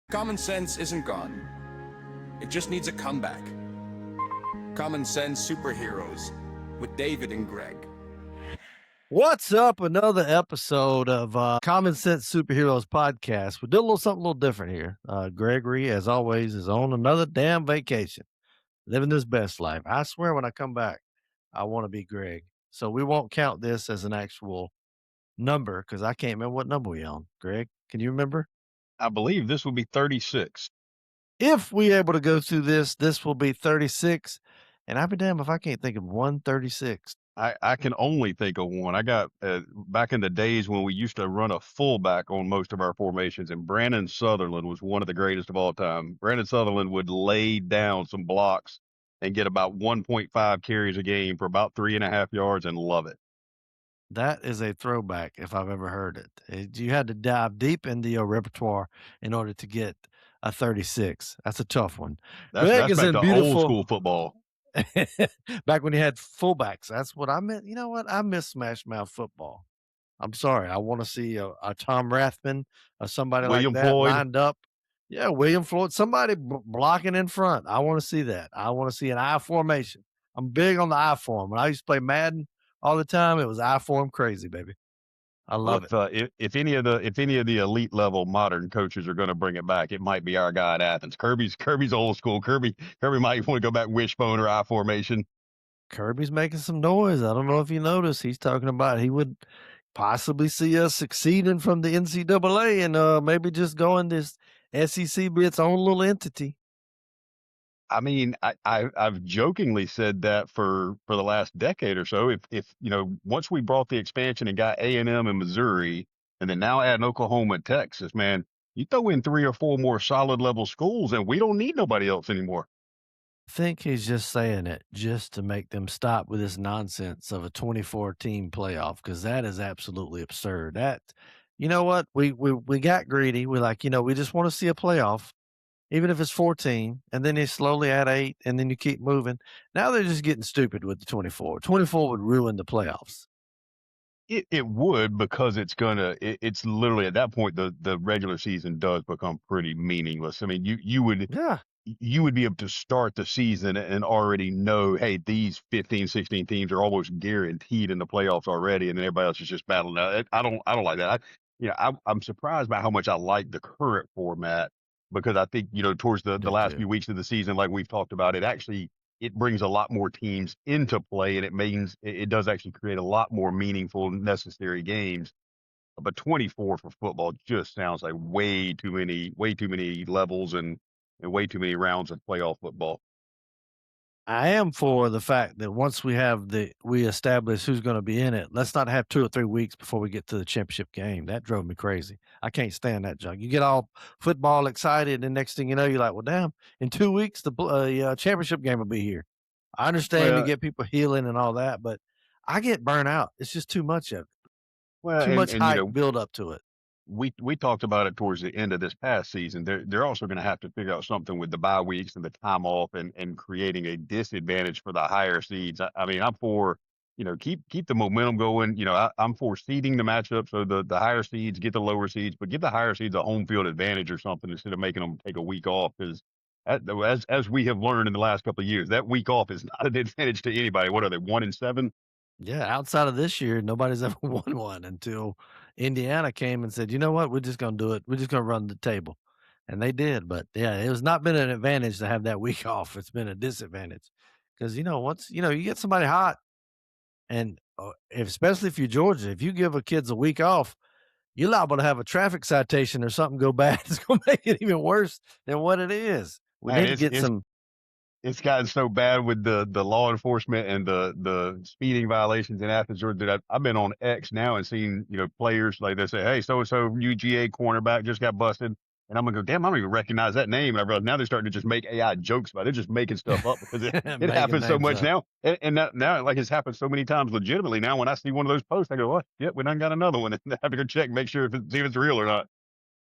Common sense isn't gone. It just needs a comeback. Common Sense Superheroes with David and Greg. What's up? Another episode of Common Sense Superheroes podcast. We did something a little different here. Gregory, as always, is on another damn vacation, living his best life. I swear when I come back, I want to be Greg. So we won't count this as an actual number because I can't remember what number we on. Greg, can you remember? I believe this will be 36. If we able to go through this will be 36. And I'll be damned if I can't think of 136. I can only think of one. I got back in the days when we used to run a fullback on most of our formations, and Brandon Sutherland was one of the greatest of all time. Brandon Sutherland would lay down some blocks and get about 1.5 carries a game for about 3.5 yards and love it. That is a throwback if I've ever heard it. You had to dive deep into your repertoire in order to get a 36. That's a tough one. That's Greg is back in to old beautiful school football. back when you had fullbacks. That's what I meant. You know what? I miss Smash Mouth football. I'm sorry. I want to see a Tom Rathman or somebody like William that Floyd. lined up. Yeah, William Floyd, somebody blocking in front. I want to see that. I want to see an I formation. I'm big on the I form. When I used to play Madden all the time, it was I form crazy, baby. I love it. If any of the elite level modern coaches are going to bring it back, it might be our guy at Athens. Kirby's old school. Kirby might want to go back wishbone or I formation. Kirby's making some noise. I don't know if you noticed. He's talking about he would possibly see us succeeding from the NCAA and maybe just going this SEC be its own little entity. I mean, I've jokingly said that for the last decade or so. If once we brought the expansion and got A&M and Missouri, and then now adding Oklahoma and Texas, man, you throw in 3 or 4 more solid level schools, and we don't need nobody else anymore. I think he's just saying it just to make them stop with this nonsense of a 24 team playoff because that is absolutely absurd. That, you know what, we got greedy. We're like, we just want to see a playoff. Even if it's 14, and then you slowly add 8, and then you keep moving. Now they're just getting stupid with the 24. 24 would ruin the playoffs. It would, because it's literally at that point the regular season does become pretty meaningless. I mean, you would be able to start the season and already know, hey, these 15, 16 teams are almost guaranteed in the playoffs already, and then everybody else is just battling out. I don't like that. I'm surprised by how much I like the current format, because I think, towards the last few weeks of the season, like we've talked about, it brings a lot more teams into play, and it means it does actually create a lot more meaningful, necessary games. But 24 for football just sounds like way too many levels and way too many rounds of playoff football. I am for the fact that once we establish who's going to be in it, let's not have 2 or 3 weeks before we get to the championship game. That drove me crazy. I can't stand that junk. You get all football excited, and next thing you know, you're like, well, damn, in 2 weeks, the championship game will be here. I understand you get people healing and all that, but I get burnt out. It's just too much of it. Too much hype build up to it. We talked about it towards the end of this past season. They're also going to have to figure out something with the bye weeks and the time off, and creating a disadvantage for the higher seeds. I mean, I'm for, keep the momentum going. I'm for seeding the matchup so the higher seeds get the lower seeds, but give the higher seeds a home field advantage or something instead of making them take a week off. Because as we have learned in the last couple of years, that week off is not an advantage to anybody. What are they, 1-7? Yeah, outside of this year, nobody's ever won one until Indiana came and said, "You know what? We're just gonna do it. We're just gonna run the table," and they did. But yeah, it has not been an advantage to have that week off. It's been a disadvantage because once you get somebody hot, and especially if you're Georgia, if you give a kids a week off, you're liable to have a traffic citation or something go bad. It's gonna make it even worse than what it is. We need to get some. It's gotten so bad with the law enforcement and the speeding violations in Athens, Georgia. I've been on X now and seen, players like they say, hey, so-and-so UGA cornerback just got busted. And I'm going to go, damn, I don't even recognize that name. And I realize now they're starting to just make AI jokes about it. They're just making stuff up because it happens so much now. And now, like, it's happened so many times legitimately. Now, when I see one of those posts, I go, what? Yep, we done got another one. And I have to go check, make sure see if it's real or not.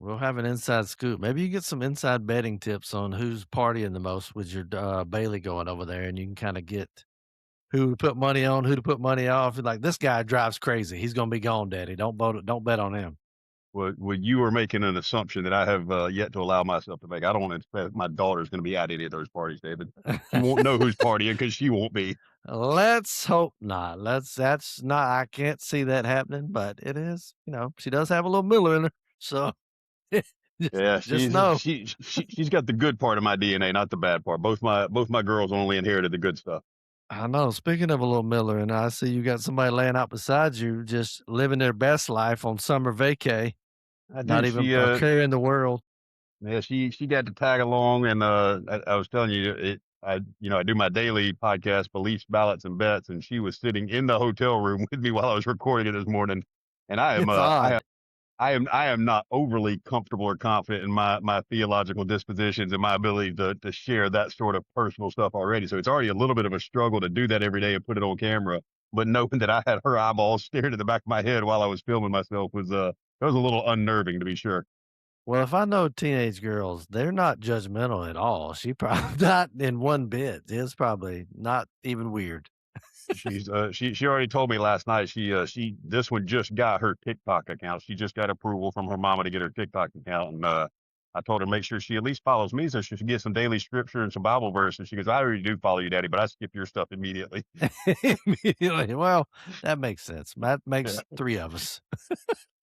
We'll have an inside scoop. Maybe you get some inside betting tips on who's partying the most with your Bailey going over there, and you can kind of get who to put money on, who to put money off. Like, this guy drives crazy. He's going to be gone, Daddy. Don't bet on him. Well, you are making an assumption that I have yet to allow myself to make. I don't expect my daughter's going to be at any of those parties, David. She won't know who's partying because she won't be. Let's hope not. That's not, I can't see that happening, but it is, she does have a little Miller in her. So just, Yeah, just know. she's got the good part of my DNA, not the bad part. Both my girls only inherited the good stuff. I know. Speaking of a little Miller, and I see you got somebody laying out beside you, just living their best life on summer vacay, I not do. even a care in the world. Yeah, she got to tag along, and I was telling you, I do my daily podcast, Beliefs, Ballots, and Bets, and she was sitting in the hotel room with me while I was recording it this morning, and It's odd. I am not overly comfortable or confident in my theological dispositions and my ability to share that sort of personal stuff already. So it's already a little bit of a struggle to do that every day and put it on camera. But knowing that I had her eyeballs staring at the back of my head while I was filming myself was it was a little unnerving, to be sure. Well, if I know teenage girls, they're not judgmental at all. She probably not in one bit. It's probably not even weird. She already told me last night she this one just got her TikTok account. She just got approval from her mama to get her TikTok account, and I told her to make sure she at least follows me so she can get some daily scripture and some Bible verses. She goes, I already do follow you, Daddy, but I skip your stuff immediately. Immediately. Well, that makes sense. That makes three of us.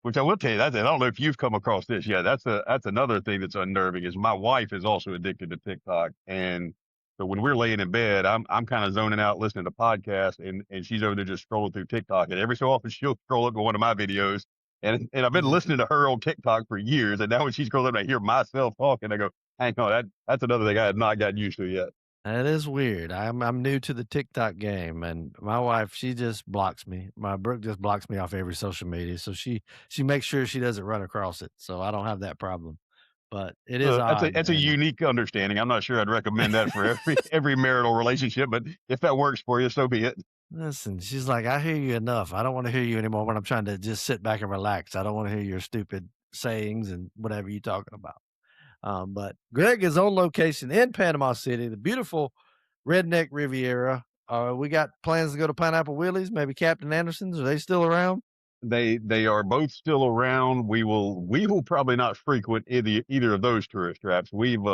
Which I will tell you, I don't know if you've come across this yet. That's another thing that's unnerving is my wife is also addicted to TikTok. And so when we're laying in bed, I'm kind of zoning out listening to podcasts and she's over there just scrolling through TikTok. And every so often she'll scroll up to one of my videos. And I've been listening to her on TikTok for years. And now when she scrolls up and I hear myself talking, I go, hang on, that's another thing I had not gotten used to yet. That is weird. I'm new to the TikTok game, and my wife, she just blocks me. My Brooke just blocks me off every social media, so she makes sure she doesn't run across it, so I don't have that problem. But it is odd. That's a unique understanding. I'm not sure I'd recommend that for every marital relationship, but if that works for you, so be it. Listen, she's like, I hear you enough. I don't want to hear you anymore when I'm trying to just sit back and relax. I don't want to hear your stupid sayings and whatever you're talking about. But Greg is on location in Panama City, the beautiful Redneck Riviera. We got plans to go to Pineapple Willie's, maybe Captain Anderson's. Are they still around? They are both still around. We will probably not frequent either of those tourist traps. We've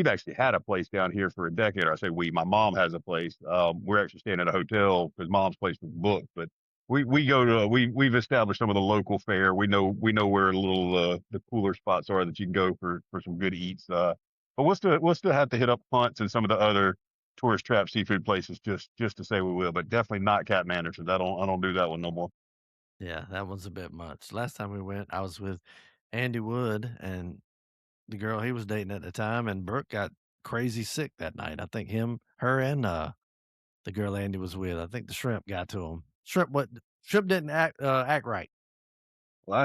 actually had a place down here for a decade. Or I say my mom has a place. We're actually staying at a hotel because mom's place was booked, but we've established some of the local fare. We know where a little the cooler spots are that you can go for some good eats. But we'll still have to hit up Hunt's and some of the other tourist trap seafood places just to say we will, but definitely not Captain Anderson's. I don't do that one no more. Yeah, that one's a bit much. Last time we went, I was with Andy Wood and the girl he was dating at the time, and Brooke got crazy sick that night. I think her, and the girl Andy was with. I think the shrimp got to him. Shrimp didn't act right. Well,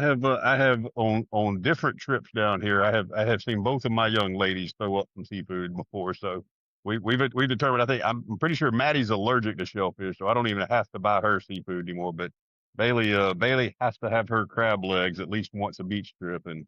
I have on different trips down here. I have seen both of my young ladies throw up some seafood before, so we've determined. I think I'm pretty sure Maddie's allergic to shellfish, so I don't even have to buy her seafood anymore. But Bailey has to have her crab legs at least once a beach trip, and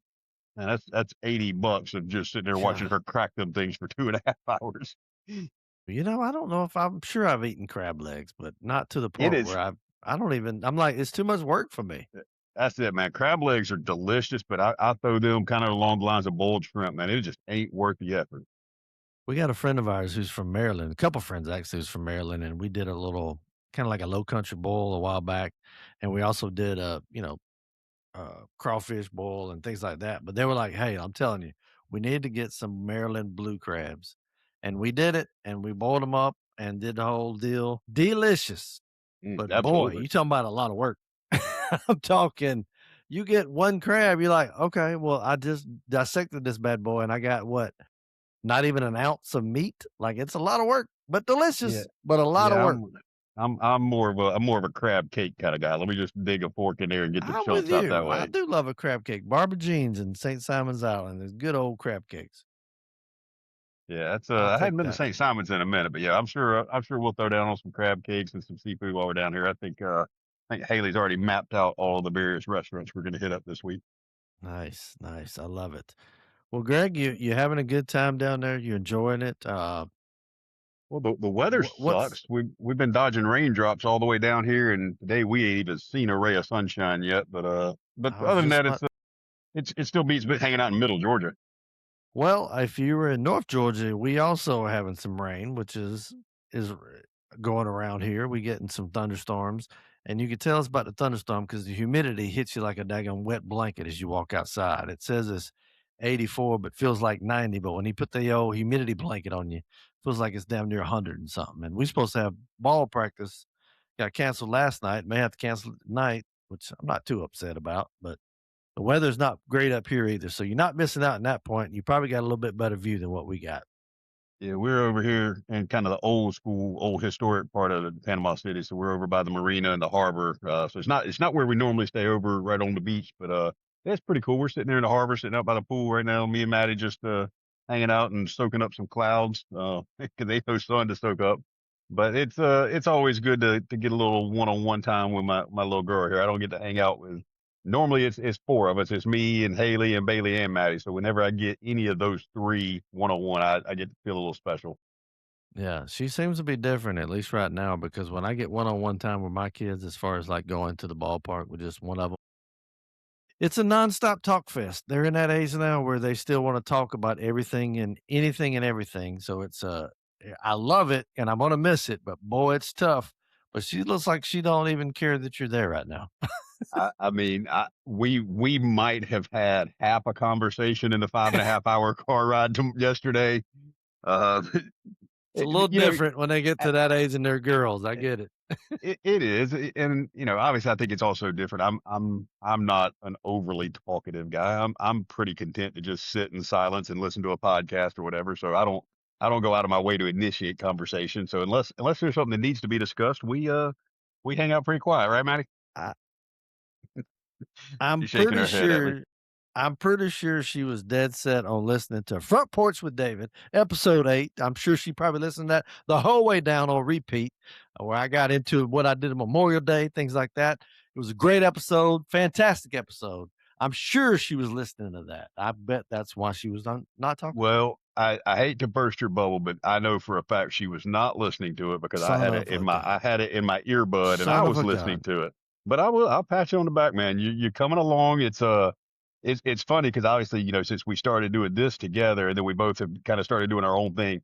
that's $80 of just sitting there watching her crack them things for 2.5 hours. I don't know if I'm sure I've eaten crab legs, but not to the point where I'm like, it's too much work for me. That's it, man. Crab legs are delicious, but I throw them kind of along the lines of boiled shrimp, man. It just ain't worth the effort. We got a friend of ours who's from Maryland, a couple friends actually who's from Maryland, and we did a little kind of like a low country boil a while back. And we also did crawfish boil and things like that. But they were like, hey, I'm telling you, we need to get some Maryland blue crabs. And we did it and we boiled them up and did the whole deal. Delicious. But absolutely. boy, you talking about a lot of work. I'm talking, you get one crab, you're like, okay, well, I just dissected this bad boy and I got what? Not even an ounce of meat. Like it's a lot of work, but delicious, but a lot of work. I'm more of a crab cake kind of guy. Let me just dig a fork in there and get the chunks out that way. I do love a crab cake. Barbara Jean's in St. Simon's Island. There's good old crab cakes. Yeah, that's I hadn't been to St. Simon's in a minute, but yeah, I'm sure we'll throw down on some crab cakes and some seafood while we're down here. I think Haley's already mapped out all the various restaurants we're going to hit up this week. Nice. I love it. Well, Greg, you having a good time down there? You enjoying it? Well, the weather sucks. We've been dodging raindrops all the way down here, and today we ain't even seen a ray of sunshine yet. But But I was other than just that, about it still beats hanging out in middle Georgia. Well, if you were in North Georgia, we also are having some rain, which is going around here. We getting some thunderstorms, and you can tell it's about the thunderstorm because the humidity hits you like a daggone wet blanket as you walk outside. It says it's 84, but feels like 90. But when you put the old humidity blanket on you, feels like it's damn near 100 and something. And we're supposed to have ball practice. Got canceled last night. May have to cancel it tonight, which I'm not too upset about, but the weather's not great up here either, so you're not missing out on that point. You probably got a little bit better view than what we got. Yeah, we're over here in kind of the old school, old historic part of the Panama City. So we're over by the marina and the harbor. So it's not where we normally stay over right on the beach, but yeah, it's pretty cool. We're sitting there in the harbor, sitting out by the pool right now. Me and Maddie just hanging out and soaking up some clouds because ain't no sun to soak up. But it's always good to get a little one-on-one time with my little girl here. I don't get to hang out with. Normally it's four of us. It's me and Haley and Bailey and Maddie. So whenever I get any of those three one-on-one, I get to feel a little special. Yeah, she seems to be different, at least right now, because when I get one-on-one time with my kids, as far as like going to the ballpark with just one of them, it's a nonstop talk fest. They're in that age now where they still want to talk about everything and anything and everything. So I love it and I'm gonna miss it, but boy, it's tough. But she looks like she don't even care that you're there right now. I mean, we might have had half a conversation in the 5.5 hour car ride yesterday. Uh, It's a little you know, different when they get to that age and they're girls. I get it. it is, and obviously, I think it's also different. I'm not an overly talkative guy. I'm pretty content to just sit in silence and listen to a podcast or whatever. So I don't go out of my way to initiate conversation. So unless there's something that needs to be discussed, we hang out pretty quiet, right, Maddie? I, I'm She's shaking pretty her head at me. sure I'm pretty sure she was dead set on listening to Front Porch with David, episode 8. I'm sure she probably listened to that the whole way down on repeat, where I got into what I did on Memorial Day, things like that. It was a great episode, fantastic episode. I'm sure she was listening to that. I bet that's why she was not talking to me. Well, I hate to burst your bubble, but I know for a fact she was not listening to it because Son of a I gun. had it in my earbud and I Son of was a listening gun. to it. But I'll pat you on the back, man. You're coming along. It's funny because obviously, since we started doing this together and then we both have kind of started doing our own thing,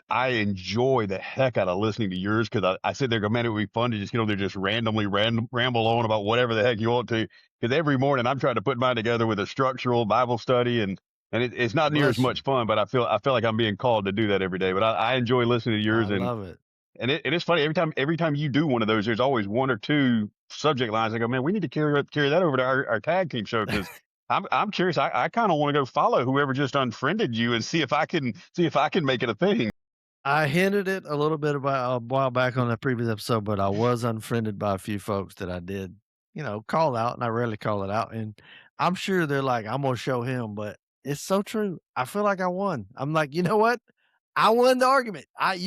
I enjoy the heck out of listening to yours because I sit there and go, man, it would be fun to just get on there, just randomly ramble on about whatever the heck you want to. Because every morning I'm trying to put mine together with a structural Bible study and it's not near as Bless you. much fun, but I feel like I'm being called to do that every day. But I enjoy listening to I yours love it. and it's funny every time you do one of those, there's always one or two subject lines. I go, man, we need to carry that over to our tag team show because I'm curious. I kind of want to go follow whoever just unfriended you and see if I can make it a thing. I hinted it a little bit about a while back on the previous episode, but I was unfriended by a few folks that I did, call out, and I rarely call it out. And I'm sure they're like, I'm gonna show him, but it's so true. I feel like I won. I'm like, you know what? I won the argument. I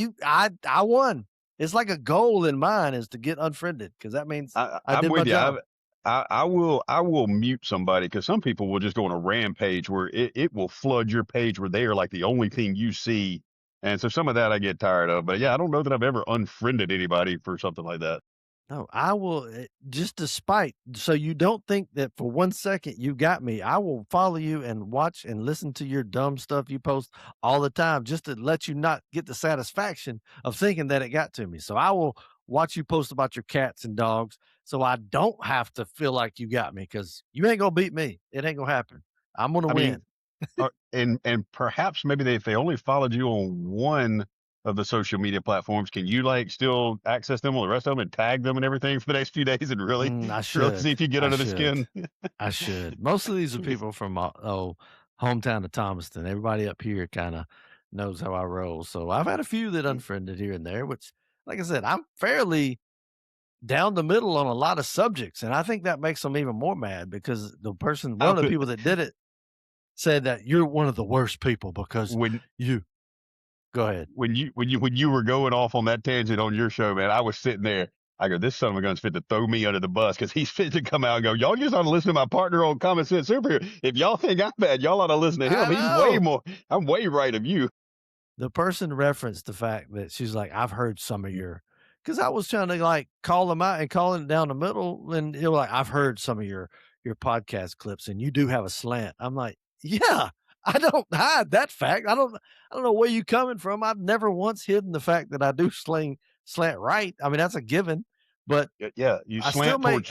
won. It's like a goal in mine is to get unfriended because that means I I'm did my with you. job. I will mute somebody because some people will just go on a rampage where it will flood your page where they are like the only thing you see. And so some of that I get tired of. But yeah, I don't know that I've ever unfriended anybody for something like that. No, I will just despite so you don't think that for 1 second you got me. I will follow you and watch and listen to your dumb stuff you post all the time just to let you not get the satisfaction of thinking that it got to me. So I will watch you post about your cats and dogs so I don't have to feel like you got me because you ain't gonna beat me. It ain't gonna happen. I'm gonna I mean, win. and perhaps maybe if they only followed you on one of the social media platforms, can you like still access them on the rest of them and tag them and everything for the next few days and really I really see should. if you get I under the should. skin? I should. Most of these are people from my hometown of Thomaston. Everybody up here kind of knows how I roll. So I've had a few that unfriended here and there, which, like I said, I'm fairly down the middle on a lot of subjects, and I think that makes them even more mad because one I of the would- people that did it said that you're one of the worst people because when you. Go ahead. when you were going off on that tangent on your show, man, I was sitting there. I go, this son of a gun's fit to throw me under the bus because he's fit to come out and go, y'all just ought to listen to my partner on Common Sense Superhero. If y'all think I'm bad, y'all ought to listen to I him. know. I'm way right of you. The person referenced the fact that she's like, "I've heard some of your," because I was trying to like call them out and calling it down the middle, and they were like, "I've heard some of your your podcast clips and you do have a slant. I'm like, yeah, I don't hide that fact. I don't know where you coming from. I've never once hidden the fact that I do slant right. I mean, that's a given, but Yeah, you I still make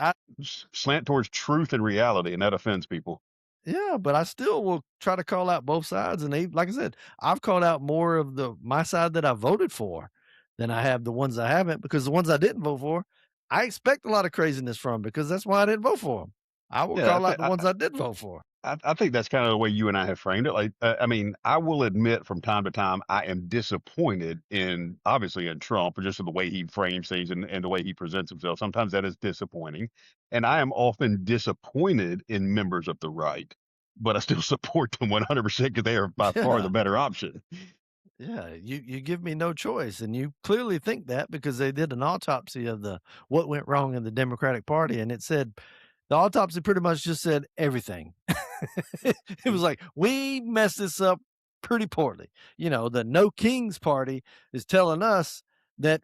slant towards truth and reality, and that offends people. yeah, but I still will try to call out both sides. And like I said, I've called out more of my side that I voted for than I have the ones I haven't, because the ones I didn't vote for, I expect a lot of craziness from, because that's why I didn't vote for them. I will Yeah, call out the ones I did vote for. I think that's kind of the way you and I have framed it. Like, I mean, I will admit from time to time I am disappointed obviously in Trump, just in the way he frames things and the way he presents himself. Sometimes that is disappointing, and I am often disappointed in members of the right, but I still support them 100% because they are by far the better option. Yeah, you give me no choice, and you clearly think that because they did an autopsy of what went wrong in the Democratic Party, and it said the autopsy pretty much just said everything. It was like, we messed this up pretty poorly. You know, the No Kings Party is telling us that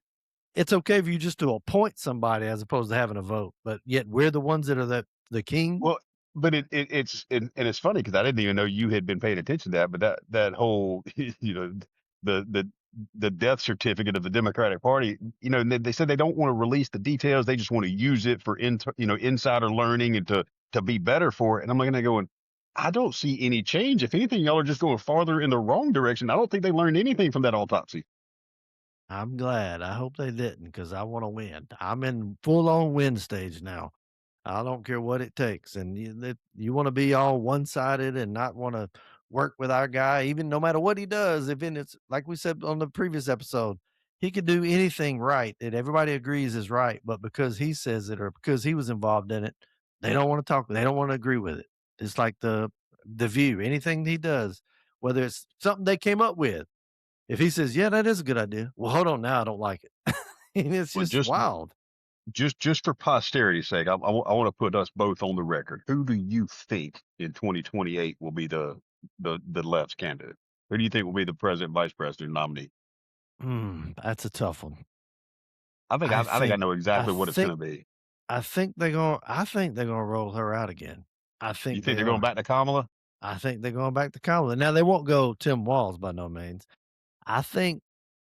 it's okay for you just to appoint somebody as opposed to having a vote, but yet we're the ones that are the king. Well, but it's funny because I didn't even know you had been paying attention to that. But that whole the the the death certificate of the Democratic Party, and they said they don't want to release the details. They just want to use it for insider learning and to be better for it. And I'm looking at it going, I don't see any change. If anything, y'all are just going farther in the wrong direction. I don't think they learned anything from that autopsy. I'm glad. I hope they didn't, because I want to win. I'm in full on win stage now. I don't care what it takes. And you want to be all one sided and not want to work with our guy, even no matter what he does. Even it's like we said on the previous episode, he could do anything right that everybody agrees is right, but because he says it or because he was involved in it, they don't want to talk. They don't want to agree with it. It's like the View. Anything he does, whether it's something they came up with, if he says, "Yeah, that is a good idea," well, hold on now, I don't like it. And it's Well, just wild. just for posterity's sake, I want to put us both on the record. Who do you think in 2028 will be the left's candidate? Who do you think will be the president, vice president nominee? That's a tough one. I think I know exactly what it's going to be. I think they're gonna roll her out again. You think they're going back to Kamala? I think they're going back to Kamala. Now they won't go Tim Walz by no means. I think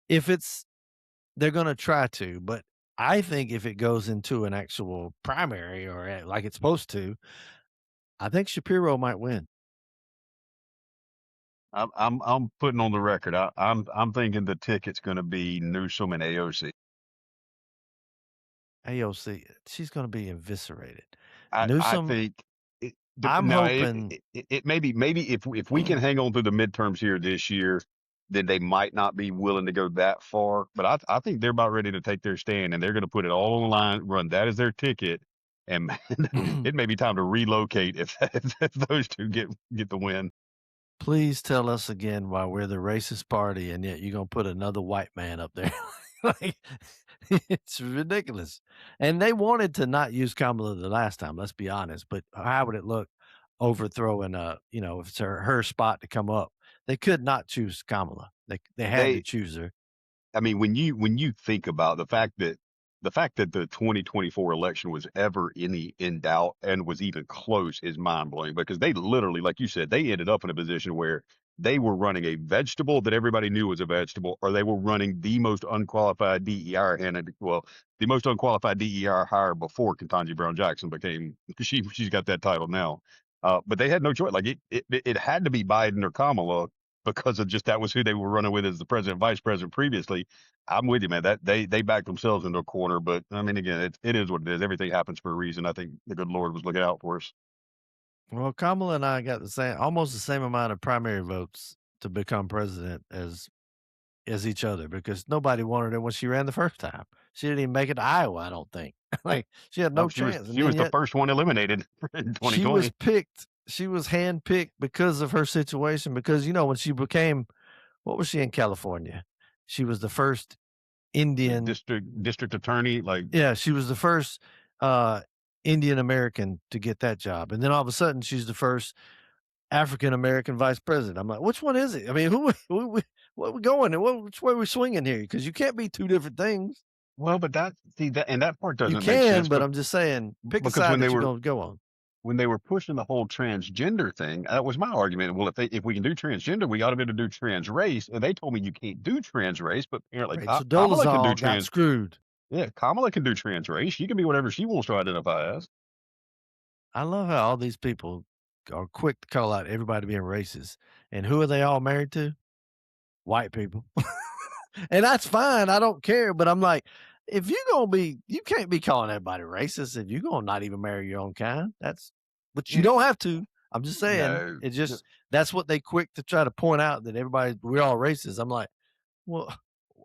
they're gonna try to, but I think if it goes into an actual primary or like it's supposed to, I think Shapiro might win. I'm putting on the record. I'm thinking the ticket's going to be Newsom and AOC. AOC, she's gonna be eviscerated. I Newsom, think I'm hoping it maybe if we can hang on through the midterms here this year, then they might not be willing to go that far. But I think they're about ready to take their stand, and they're going to put it all on the line, run that as their ticket, and it may be time to relocate if those two get the win. please tell us again why we're the racist party and yet you're gonna put another white man up there. Like, it's ridiculous. And they wanted to not use Kamala the last time, let's be honest. But how would it look overthrowing if it's her spot to come up? They could not choose Kamala. They had to choose her. I mean, when you think about the fact that the 2024 election was ever in doubt and was even close is mind blowing, because they literally, like you said, they ended up in a position where they were running a vegetable that everybody knew was a vegetable, or they were running the most unqualified DER the most unqualified DER hire before Ketanji Brown Jackson became, she's got that title now. But they had no choice. Like it had to be Biden or Kamala, because of just that was who they were running with as the president, vice president previously. I'm with you, man. That they backed themselves into a corner. But I mean, again, it is what it is. Everything happens for a reason. I think the good Lord was looking out for us. Well, Kamala and I got almost the same amount of primary votes to become president as each other, because nobody wanted her when she ran the first time. She didn't even make it to Iowa, I don't think. Like, she had no chance. She was the first one eliminated in 2020. She was picked. She was handpicked because of her situation. Because when she became, what was she in California? She was the first Indian district attorney. She was the first Indian American to get that job, and then all of a sudden she's the first African American vice president. I'm like, which one is it? I mean, what are we going and which way are we swinging here? Because you can't be two different things. Well, but that part doesn't you make can, sense. but I'm just saying, pick a side that you're going to go on. when they were pushing the whole transgender thing, that was my argument. Well, if we can do transgender, we ought to be able to do trans race. And they told me you can't do trans race, but apparently Rachel Kamala can do Dolezal got trans. screwed. Yeah, Kamala can do trans race. She can be whatever she wants to identify as. I love how all these people are quick to call out everybody being racist. And who are they all married to? White people. And that's fine. I don't care. But I'm like, if you're going to be, you can't be calling everybody racist if you're going to not even marry your own kind. But you don't have to. I'm just saying, No, it just, that's what they quick to try to point out that we're all racist. I'm like, well,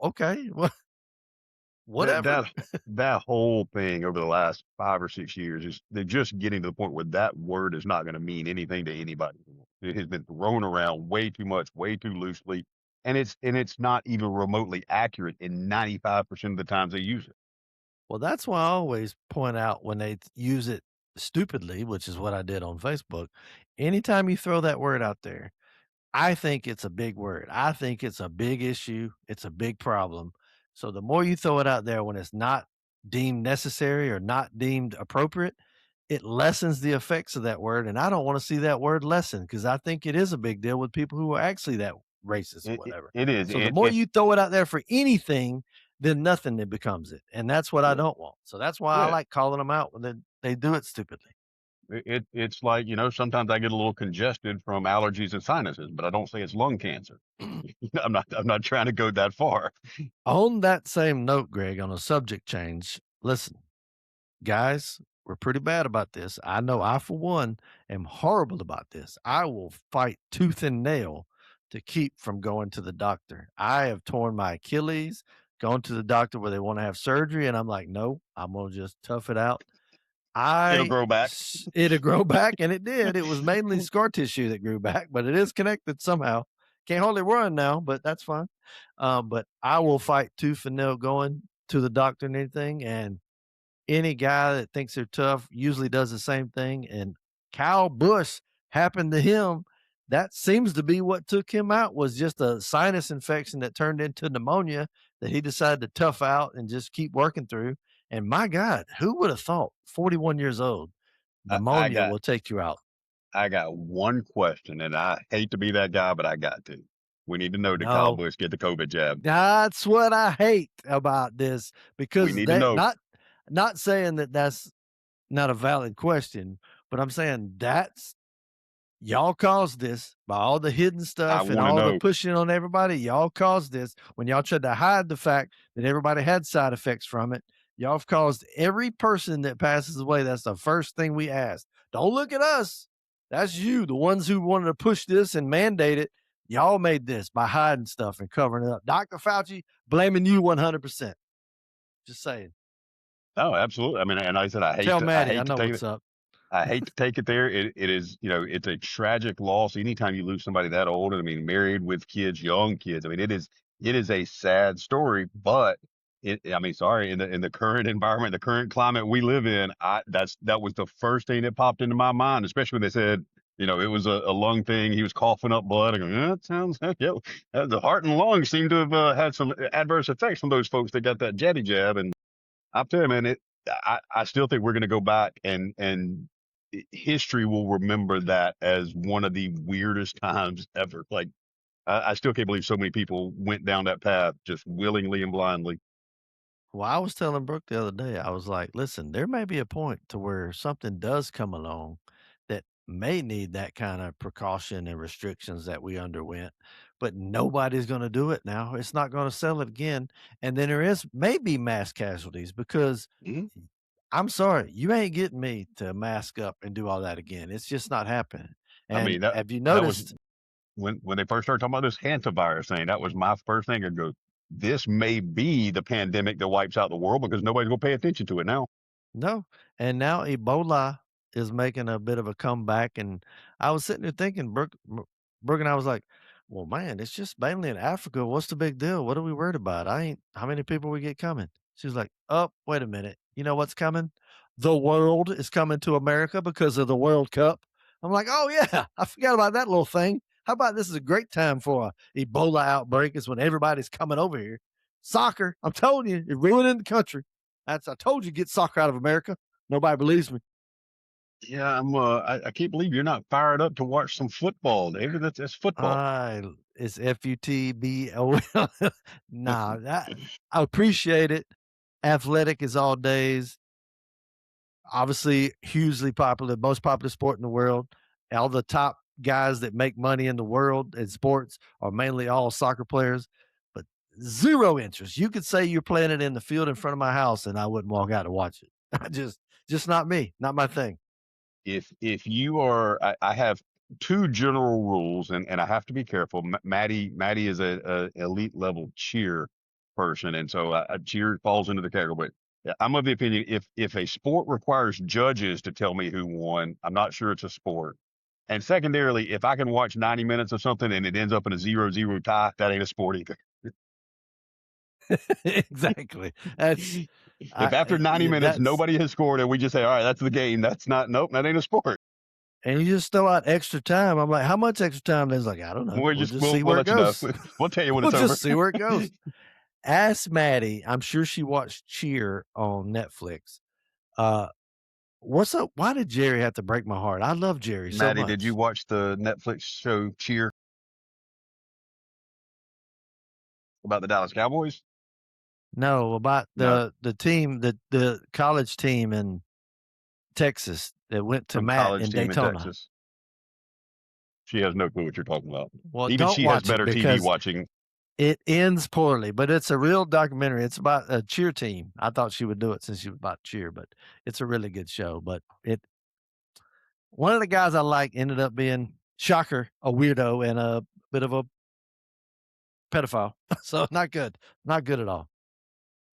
okay. Well, whatever. that whole thing over the last 5 or 6 years is they're just getting to the point where that word is not going to mean anything to anybody. It has been thrown around way too much, way too loosely, and it's not even remotely accurate in 95% of the times they use it. Well, that's why I always point out when they use it stupidly, which is what I did on Facebook. Anytime you throw that word out there, I think it's a big word. I think it's a big issue. It's a big problem. So the more you throw it out there when it's not deemed necessary or not deemed appropriate, it lessens the effects of that word. And I don't want to see that word lessen because I think it is a big deal with people who are actually that racist or whatever. It is. So the more you throw it out there for anything, then nothing it becomes it. And that's what I don't want. So that's why I like calling them out when they do it stupidly. It's like, sometimes I get a little congested from allergies and sinuses, but I don't say it's lung cancer. I'm not trying to go that far. On that same note, Greg, on a subject change, listen, guys, we're pretty bad about this. I know I, for one, am horrible about this. I will fight tooth and nail to keep from going to the doctor. I have torn my Achilles, gone to the doctor where they want to have surgery, and I'm like, no, I'm going to just tough it out. It'll grow back. It'll grow back, and it did. It was mainly scar tissue that grew back, but it is connected somehow. Can't hardly run now, but that's fine. But I will fight tooth and nail going to the doctor and anything. And any guy that thinks they're tough usually does the same thing. And Kyle Busch happened to him. That seems to be what took him out, was just a sinus infection that turned into pneumonia that he decided to tough out and just keep working through. And my God, who would have thought 41 years old, pneumonia will take you out? I got one question, and I hate to be that guy, but I got to. We need to know, did Kyle Busch get the COVID jab? That's what I hate about this, because we need to know. Not saying that that's not a valid question, but I'm saying that's, y'all caused this by all the hidden stuff and all the pushing on everybody. Y'all caused this when y'all tried to hide the fact that everybody had side effects from it. Y'all have caused every person that passes away. That's the first thing we asked. Don't look at us. That's you, the ones who wanted to push this and mandate it. Y'all made this by hiding stuff and covering it up. Dr. Fauci, blaming you 100%. Just saying. Oh, absolutely. I mean, and I said, I hate Tell to, Maddie, I hate I know to take what's it. up. I hate to take it there. It is, it's a tragic loss. Anytime you lose somebody that old, I mean, married with kids, young kids. I mean, it is a sad story, but sorry, in the current environment, the current climate we live in, that was the first thing that popped into my mind, especially when they said, it was a lung thing. He was coughing up blood. I go, yeah, that sounds, yeah. The heart and lungs seem to have had some adverse effects from those folks that got that jetty jab. And I'll tell you, man, I still think we're going to go back and history will remember that as one of the weirdest times ever. Like, I still can't believe so many people went down that path just willingly and blindly. Well, I was telling Brooke the other day, I was like, listen, there may be a point to where something does come along that may need that kind of precaution and restrictions that we underwent, but nobody's going to do it now. It's not going to sell it again. And then there is maybe mass casualties, because I'm sorry, you ain't getting me to mask up and do all that again. It's just not happening. And I mean, have you noticed when they first started talking about this hantavirus thing, that was my first thing. I go, this may be the pandemic that wipes out the world because nobody's going to pay attention to it now. No. And now Ebola is making a bit of a comeback. And I was sitting there thinking, Brooke and I was like, well, man, it's just mainly in Africa. What's the big deal? What are we worried about? How many people we get coming? She was like, oh, wait a minute. You know what's coming? The world is coming to America because of the World Cup. I'm like, oh, yeah, I forgot about that little thing. How about this is a great time for a Ebola outbreak, is when everybody's coming over here. Soccer, I'm telling you, it's ruining the country. I told you, get soccer out of America. Nobody believes me. Yeah, I can't believe you're not fired up to watch some football, David. That's football. It's FUTBOL. Nah, I appreciate it. Athletic is all days. Obviously, hugely popular, most popular sport in the world. All the top guys that make money in the world in sports are mainly all soccer players, but zero interest. You could say you're playing it in the field in front of my house, and I wouldn't walk out to watch it. I just not me, not my thing. If you are, I have two general rules, and I have to be careful. Maddie is a elite level cheer person, and so cheer falls into the category. But yeah, I'm of the opinion if a sport requires judges to tell me who won, I'm not sure it's a sport. And secondarily, if I can watch 90 minutes of something and it ends up in a 0-0 tie, that ain't a sport either. Exactly. That's If after 90 minutes that's nobody has scored and we just say, all right, that's the game, that's not, nope, that ain't a sport. and you just throw out extra time. I'm like, how much extra time? There's like, I don't know. We'll just see We'll where it let you know. goes. We'll tell you when We'll it's over. just see where it goes. Ask Maddie. I'm sure she watched Cheer on Netflix. What's up? Why did Jerry have to break my heart? I love Jerry so Maddie, much. did you watch the Netflix show Cheer about the Dallas Cowboys? No, about No. the team, the college team in Texas that went to Some Matt college in team in Daytona. Texas. She has no clue what you're talking about. Well, Even don't she has watch it better TV because watching. it ends poorly, but it's a real documentary. It's about a cheer team. I thought she would do it since she was about cheer, but it's a really good show. But one of the guys I like ended up being, shocker, a weirdo and a bit of a pedophile. So not good. Not good at all.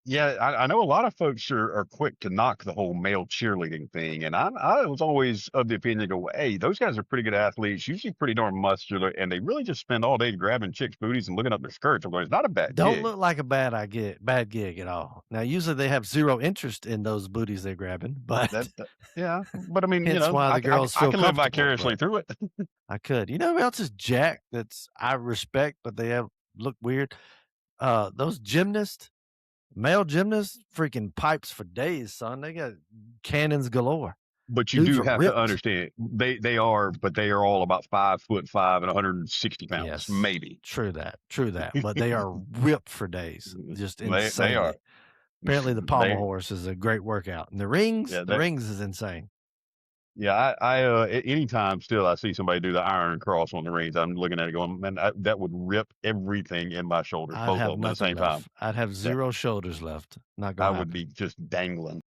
Yeah, I know a lot of folks are quick to knock the whole male cheerleading thing, and I was always of the opinion, go, hey, those guys are pretty good athletes, usually pretty darn muscular, and they really just spend all day grabbing chicks' booties and looking up their skirts. I'm going, it's not a bad Don't gig. look like a bad gig at all. Now, usually they have zero interest in those booties they're grabbing, but Yeah, but I mean, hence why the girls I feel can live comfortable. vicariously through it. I could. You know who else is jacked that's I respect, but they look weird? Those gymnasts. Male gymnasts, freaking pipes for days, son. They got cannons galore. But you Dudes do are have to ripped. understand they are, but they are all about 5'5" and 160 pounds, Yes, maybe. true that, but they are ripped for days, just insanely. They are. Apparently, the pommel horse is a great workout, and the rings is insane. Yeah, anytime still I see somebody do the iron cross on the rings, I'm looking at it going, man, that would rip everything in my shoulders, I'd both have of them at the nothing same left. time. I'd have zero shoulders left. Not I gonna would happen. be just dangling.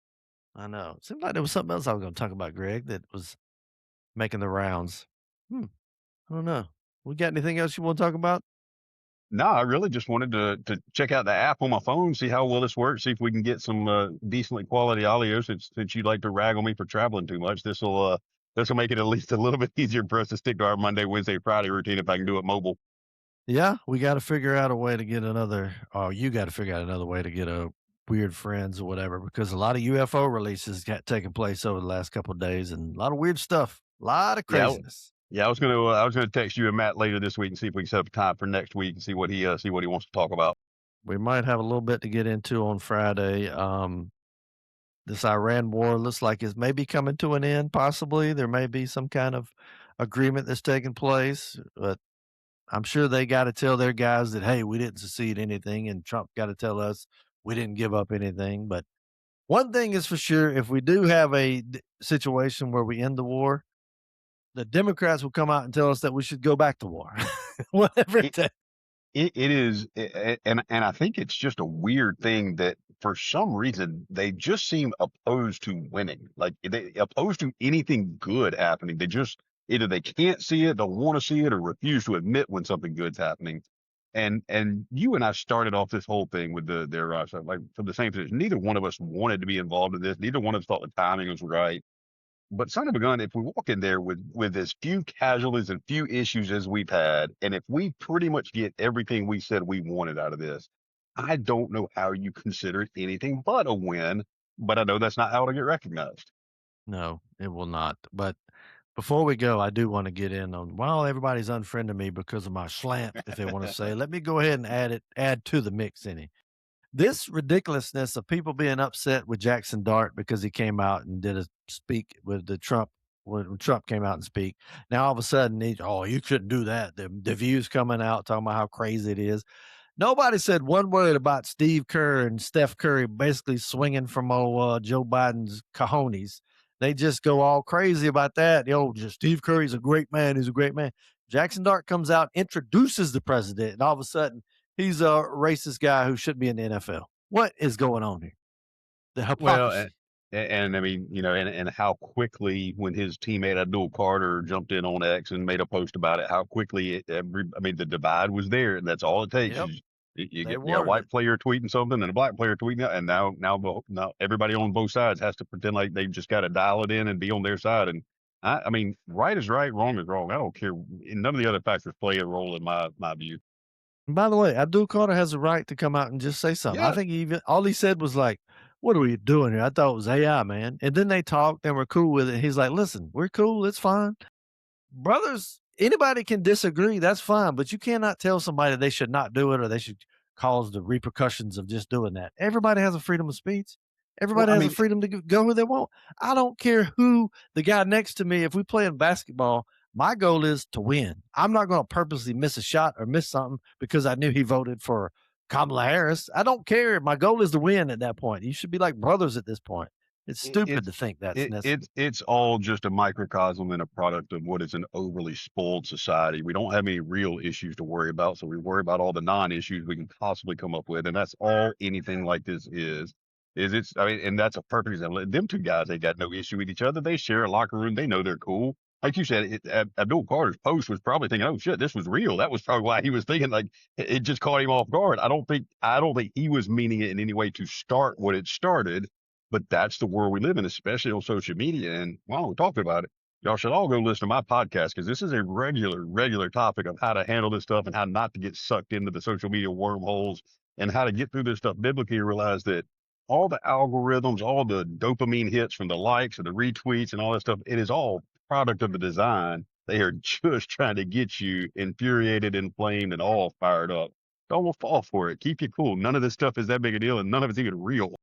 I know. Seems like there was something else I was going to talk about, Greg, that was making the rounds. I don't know. We got anything else you want to talk about? No, I really just wanted to check out the app on my phone, see how well this works, see if we can get some decently quality audio. Since you like to rag on me for traveling too much, this will make it at least a little bit easier for us to stick to our Monday, Wednesday, Friday routine if I can do it mobile. Yeah, we got to figure out a way to get you got to figure out another way to get a Weird Friends or whatever, because a lot of UFO releases got taken place over the last couple of days and a lot of weird stuff, a lot of craziness. Yeah, I was gonna text you and Matt later this week and see if we can set up a time for next week and see what he wants to talk about. We might have a little bit to get into on Friday. This Iran war looks like it's maybe coming to an end, possibly. There may be some kind of agreement that's taking place, but I'm sure they got to tell their guys that, hey, we didn't secede anything, and Trump got to tell us we didn't give up anything. But one thing is for sure, if we do have a situation where we end the war, the Democrats will come out and tell us that we should go back to war. Whatever it takes. It is, and I think it's just a weird thing that for some reason they just seem opposed to winning, like they opposed to anything good happening. They just either they can't see it, don't want to see it, or refuse to admit when something good's happening. And you and I started off this whole thing with their like from the same position. Neither one of us wanted to be involved in this. Neither one of us thought the timing was right. But son of a gun, if we walk in there with as few casualties and few issues as we've had, and if we pretty much get everything we said we wanted out of this, I don't know how you consider it anything but a win. But I know that's not how it'll get recognized. No, it will not. But before we go, I do want to get in on, well, everybody's unfriended me because of my slant, if they want to say. Let me go ahead and add to the mix any. This ridiculousness of people being upset with Jackson Dart because he came out and did a speak with the Trump when Trump came out and speak. Now all of a sudden, you shouldn't do that. The views coming out talking about how crazy it is. Nobody said one word about Steve Kerr and Steph Curry basically swinging from Joe Biden's cojones. They just go all crazy about that. Just Steve Curry's a great man. He's a great man. Jackson Dart comes out, introduces the president, and all of a sudden he's a racist guy who should be in the NFL. What is going on here? The Well, hypocrisy. and I mean, and how quickly when his teammate Abdul Carter jumped in on X and made a post about it, how quickly I mean, the divide was there, and that's all it takes. Yep. Is you They get a wanted white it. player tweeting something and a black player tweeting it, and now everybody on both sides has to pretend like they've just got to dial it in and be on their side. And I mean, right is right, wrong is wrong. I don't care. None of the other factors play a role in my view. And by the way, Abdul Carter has a right to come out and just say something. I Yeah, think all he said was like, "What are we doing here?" I thought it was AI, man. And then they talked and were cool with it. He's like, "Listen, we're cool. It's fine. Brothers, anybody can disagree. That's fine. But you cannot tell somebody they should not do it or they should cause the repercussions of just doing that. Everybody has a freedom of speech. well, Everybody I has a mean, freedom to go who they want. I don't care who the guy next to me, if we play in basketball, my goal is to win. I'm not going to purposely miss a shot or miss something because I knew he voted for Kamala Harris. I don't care. My goal is to win at that point. You should be like brothers at this point. It's stupid it's to think that's necessary. it's all just a microcosm and a product of what is an overly spoiled society. We don't have any real issues to worry about, so we worry about all the non-issues we can possibly come up with, and that's all anything like this is. I mean, and that's a perfect example. Them two guys, they got no issue with each other. They share a locker room. They know they're cool. Like you said, Abdul Carter's post was probably thinking, "Oh shit, this was real." That was probably why he was thinking like it just caught him off guard. I don't think he was meaning it in any way to start what it started. But that's the world we live in, especially on social media. And while we're talking about it, y'all should all go listen to my podcast because this is a regular topic of how to handle this stuff and how not to get sucked into the social media wormholes and how to get through this stuff biblically and realize that all the algorithms, all the dopamine hits from the likes and the retweets and all that stuff, it is all product of the design. They are just trying to get you infuriated, inflamed, and all fired up. Don't fall for it. Keep you cool. None of this stuff is that big a deal, and none of it's even real.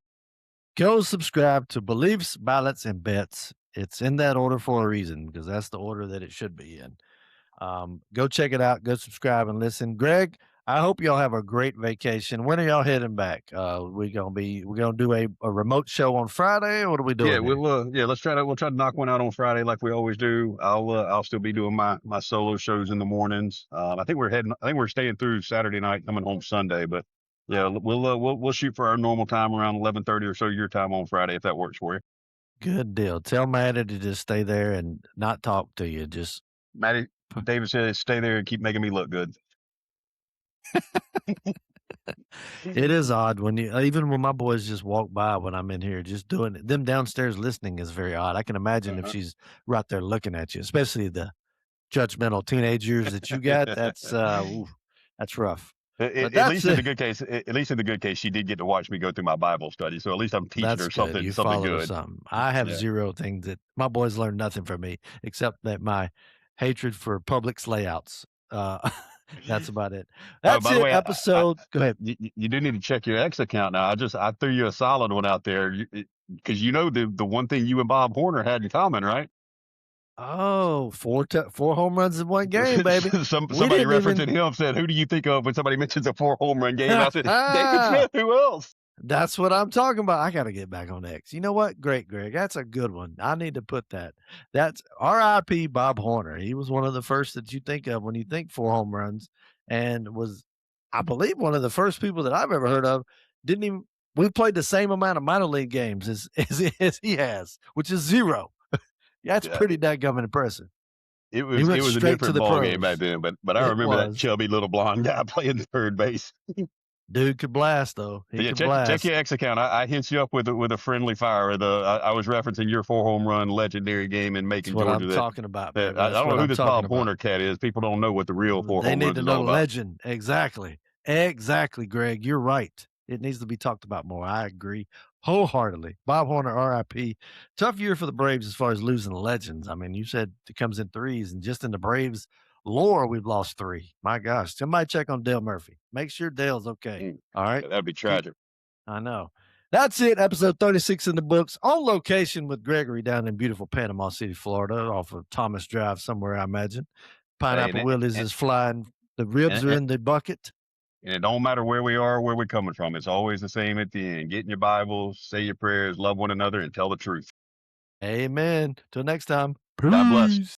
Go subscribe to Beliefs, Ballots, and Bets. It's in that order for a reason because that's the order that it should be in. Go check it out. Go subscribe and listen. Greg, I hope y'all have a great vacation. When are y'all heading back? We're gonna do a remote show on Friday. What are we Yeah, doing here? we'll try to knock one out on Friday like we always do. I'll still be doing my solo shows in the mornings. I think we're staying through Saturday night, coming home Sunday, but yeah, we'll shoot for our normal time around 11:30 or so your time on Friday if that works for you. Good deal. Tell Maddie to just stay there and not talk to you. Just Maddie, David said, stay there and keep making me look good. it is odd when even when my boys just walk by when I'm in here, just doing it. Them downstairs listening is very odd. I can imagine if Uh-huh. she's right there looking at you, especially the judgmental teenage years that you got. That's rough. But At that's least in the it. good case, at least in the good case, she did get to watch me go through my Bible study. So at least I'm teaching That's her good. You something followed good. something. I have Yeah. zero things that my boys learned nothing from me except that my hatred for Publix layouts. That's about it. Oh, That's by the it. way, Episode. Go ahead. you do need to check your X account now. I threw you a solid one out there because the one thing you and Bob Horner had in common, right? Oh, four home runs in one game, baby. We Somebody didn't even. referencing him said, "Who do you think of when somebody mentions a 4 home run game?" I said, "David Smith. Who else?" That's what I'm talking about. I got to get back on X. You know what? Great, Greg. That's a good one. I need to put that. That's R.I.P. Bob Horner. He was one of the first that you think of when you think 4 home runs, and was, I believe, one of the first people that I've ever heard of. Didn't even. We played the same amount of minor league games as he has, which is zero. That's Yeah, pretty dadgum impressive. it He was went a straight to different the ball game back pros. then. But I It remember that was. chubby little blonde guy playing third base. Dude could blast though. He Yeah, could check blast. your X account. I hit you up with a friendly fire. I was referencing your 4 home run legendary game in That's Macon, what I'm Georgia. talking about, baby. I That's don't what know who I'm this talking Bob about. Horner cat is. People don't know what the real four They home need runs to is know all the about. legend. Exactly. Exactly, Greg. You're right. It needs to be talked about more. I agree wholeheartedly. Bob Horner, RIP. Tough year for the Braves as far as losing legends. I mean, you said it comes in threes, and just in the Braves lore, we've lost 3. My gosh. Somebody check on Dale Murphy. Make sure Dale's okay. Mm, All right. that'd be tragic. I know. That's it. Episode 36 in the books, on location with Gregory down in beautiful Panama City, Florida, off of Thomas Drive somewhere, I imagine. Pineapple Willies is flying. The ribs are in the bucket. And it don't matter where we are, where we're coming from. It's always the same at the end. Get in your Bibles, say your prayers, love one another, and tell the truth. Amen. Till next time. God bless.